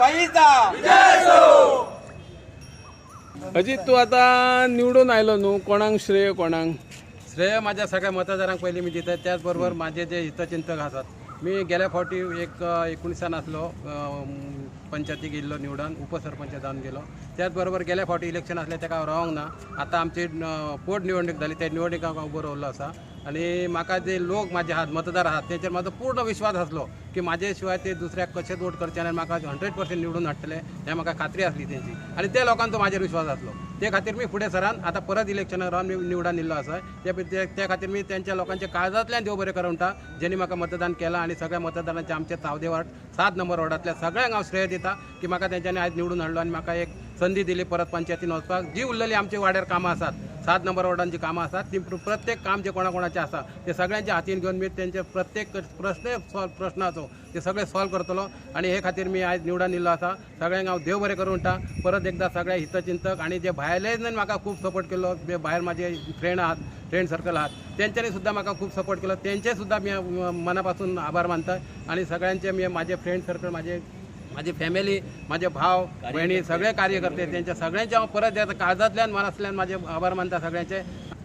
भाईचा विजय असो। अजित, तू आता निवडून आयलो न्हू, कोणाक श्रेय कोणाक? श्रेय माझ्या सगळ्या मतदारांक पयलीं मी दिता, त्याचबरोबर माझे जे हितचिंतक आसात. मी गेल्या फावटी 19 आसलो, पंचायतीक गेल्लो निवडून, उपसरपंच जावन गेलो. त्याचबरोबर गेल्या फावटी इलेक्शन आसलें तेका हांव रावंक ना. आतां आमची पोटनिवडणूक जाली, त्या निवडणुकांक हांव उबो रावल्लो आसा. आणि म्हाका जे लोक म्हाजे आहात, मतदार आहात, तेंचेर म्हाजो पूर्ण विश्वास आसलो की म्हाजे शिवाय ते दुसऱ्याक कशेंच वोट करचे आनी म्हाका 100% निवडून हाडटले हें म्हाका खात्री आसली तेंची. आनी त्या लोकांचो म्हाजेर विश्वास आसलो. ते खातीर मी फुडें सरान आतां परत इलेक्शनाक रावन मी निवडून येयल्लो आसा. त्या खातीर मी त्यांच्या लोकांच्या काळजांतल्यान देव बरें करूं म्हणटा, जेणी म्हाका मतदान केलां. आनी सगळ्या मतदारांचे आमचे तावदे वार्ड 7 नंबर वॉर्डांतल्या सगळ्यांक हांव श्रेय दिता की म्हाका तेंच्यांनी आयज निवडून हाडलो आनी म्हाका एक संदी दिली परत पंचायतीन वचपाक. जी उरलेली आमची वाड्यार कामां आसात, 7 नंबर वॉर्डांची कामां आसात, ती प्रत्येक काम जे कोणाकोणाचें आसा ते सगळ्यांच्या हातीन घेवन मी त्यांचे प्रत्येक प्रश्नाचो ते सगळे सॉल्व करतलो. आणि हे खातीर मी आयज निवडून येयल्लो आसा. सगळ्यांक हांव देव बरें करूं म्हणटा. परत एकदा सगळे हितचिंतक आणि जे भायल्यान म्हाका खूब सपोर्ट केलो, जे भायर माझे फ्रेंड आहात, फ्रेंड सर्कल आहात, तेंच्यांनी सुद्धा म्हाका खूब सपोर्ट केलो. तेंचे सुद्धा मी मनापासून आभार मानता. आणि सगळ्यांचे मी माझे फ्रेंड सर्कल, माझी फॅमिली, माझे भाव बहिणी, सगळे कार्यकर्ते, त्यांच्या सगळ्यांचे हांव परत येता काळजांतल्यान मनांतल्यान माझे आभार मानता सगळ्यांचे.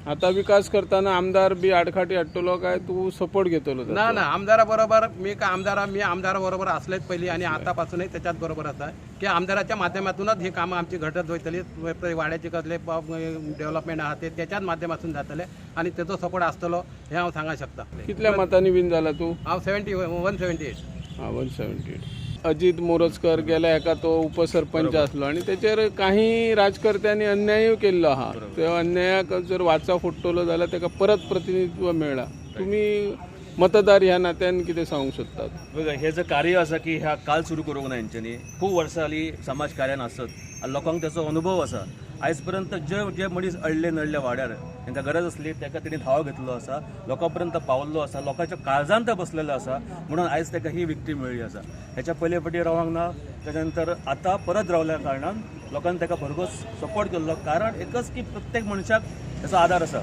आता विकास करताना आमदार बी आडखाटी हाडटलो काय तू सपोर्ट घेतलो? ना ना, आमदारा बरोबर मी आमदारा बरोबर असलेच पयलीं आणि आतापासूनही त्याच्याच बरोबर आसा की आमदाराच्या माध्यमातूनच ही कामं आमची घडत वयतली. वाड्याचे कसले डेव्हलपमेंट आहा ते त्याच्याच माध्यमातून जातले आणि त्याचो सपोर्ट आसतलो हे हांव सांगूंक शकता. कितल्या मतांनी विन जाला तू? हांव 178. 178. अजित मोरजकर गेल्या हेका तो उपसरपंच आसलो आणि त्याचेर काही राजकर्त्यांनी अन्याय केल्लो आहा. त्या अन्यायाक जर वाचा फुटतलो जाल्यार ताका परत प्रतिनिधित्व मेळ्ळा. तुम्ही मतदार ह्या नात्यान कितें सांगूंक सोदतात? बघा, हे जे कार्य आसा की ह्या काल सुरू करूंक ना हेंच्यांनी. खूब वर्सां जालीं समाज कार्यान आसत आनी लोकांक त्याचो अनुभव आसा. आयज पर्यंत जे मनीस अडले नडले वाड्यार तांकां गरज आसली ताका तेणी धाव घेतलो आसा, लोकां पर्यंत पावल्लो आसा, लोकांच्या काळजांत तो बसलेलो आसा. म्हणून आयज ताका ही विक्ट्री मेळ्ळी आसा. हेच्या पयले फावटी रावंक ना, तेच्या नंतर आतां परत रावल्या कारणान लोकांनी ताका भरघोस सपोर्ट केल्लो. कारण एकच की प्रत्येक मनशाक ताचो आदार आसा.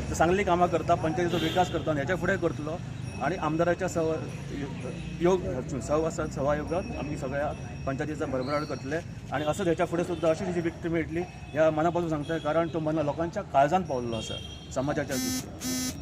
तो चांगली कामां करता, पंचायतीचो विकास करता आनी हेच्या फुडें करतलो. आणि आमदाराच्या सहयोगात आम्ही सगळ्या पंचायतीचा भरभराट करतले आणि असं ह्याच्या फुडें सुद्धा अशी जी विक्ट्री मेळटली ह्या मनापासून सांगता. कारण तो लोकांच्या काळजांत पावलेलो आसा समाजाच्या दृश्टीन.